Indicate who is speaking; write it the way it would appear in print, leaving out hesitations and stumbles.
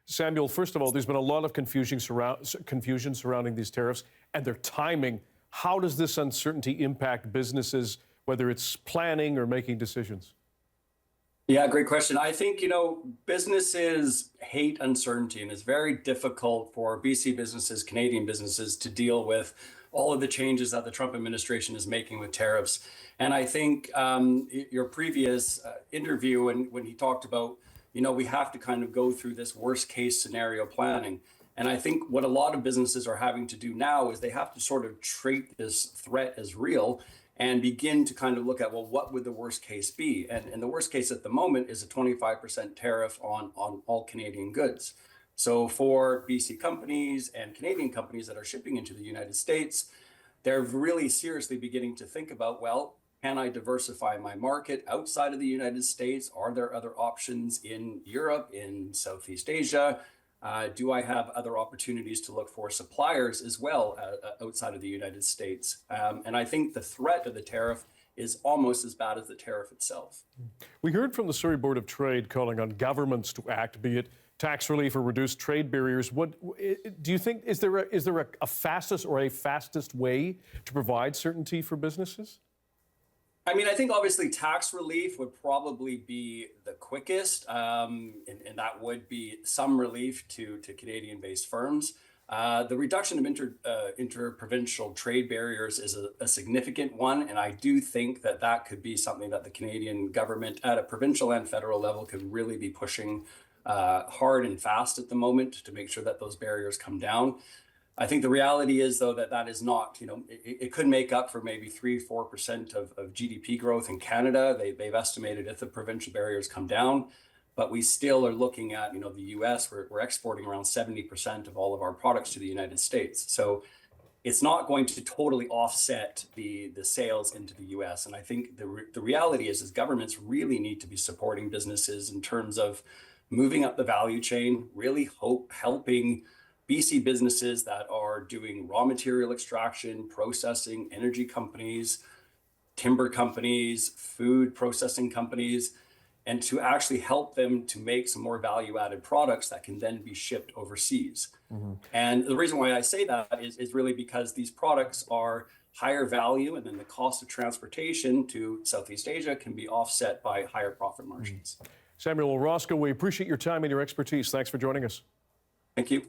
Speaker 1: Samuel, first of all, there's been a lot of confusion surrounding these tariffs and their timing. How does this uncertainty impact businesses, whether it's planning or making decisions?
Speaker 2: Yeah, great question. I think, businesses hate uncertainty, and it's very difficult for BC businesses, Canadian businesses to deal with all of the changes that the Trump administration is making with tariffs. And I think your previous interview, when he talked about, we have to kind of go through this worst case scenario planning. And I think what a lot of businesses are having to do now is they have to sort of treat this threat as real and begin to kind of look at, well, what would the worst case be? And the worst case at the moment is a 25% tariff on all Canadian goods. So for BC companies and Canadian companies that are shipping into the United States, they're really seriously beginning to think about, well, can I diversify my market outside of the United States? Are there other options in Europe, in Southeast Asia? Do I have other opportunities to look for suppliers as well outside of the United States? And I think the threat of the tariff is almost as bad as the tariff itself.
Speaker 1: We heard from the Surrey Board of Trade calling on governments to act, be it tax relief or reduced trade barriers. What do you think? Is there a fastest way to provide certainty for businesses?
Speaker 2: I mean, I think obviously tax relief would probably be the quickest, and that would be some relief to Canadian-based firms. The reduction of interprovincial trade barriers is a significant one, and I do think that could be something that the Canadian government at a provincial and federal level could really be pushing hard and fast at the moment to make sure that those barriers come down. I think the reality is, though, that is not, it could make up for maybe 3-4% of GDP growth in Canada. They've estimated if the provincial barriers come down, but we still are looking at, the US, we're exporting around 70% of all of our products to the United States. So it's not going to totally offset the sales into the US. And I think the reality is governments really need to be supporting businesses in terms of moving up the value chain, really helping BC businesses that are doing raw material extraction, processing, energy companies, timber companies, food processing companies, and to actually help them to make some more value-added products that can then be shipped overseas. Mm-hmm. And the reason why I say that is really because these products are higher value, and then the cost of transportation to Southeast Asia can be offset by higher profit margins.
Speaker 1: Samuel Orozco, we appreciate your time and your expertise. Thanks for joining us.
Speaker 2: Thank you.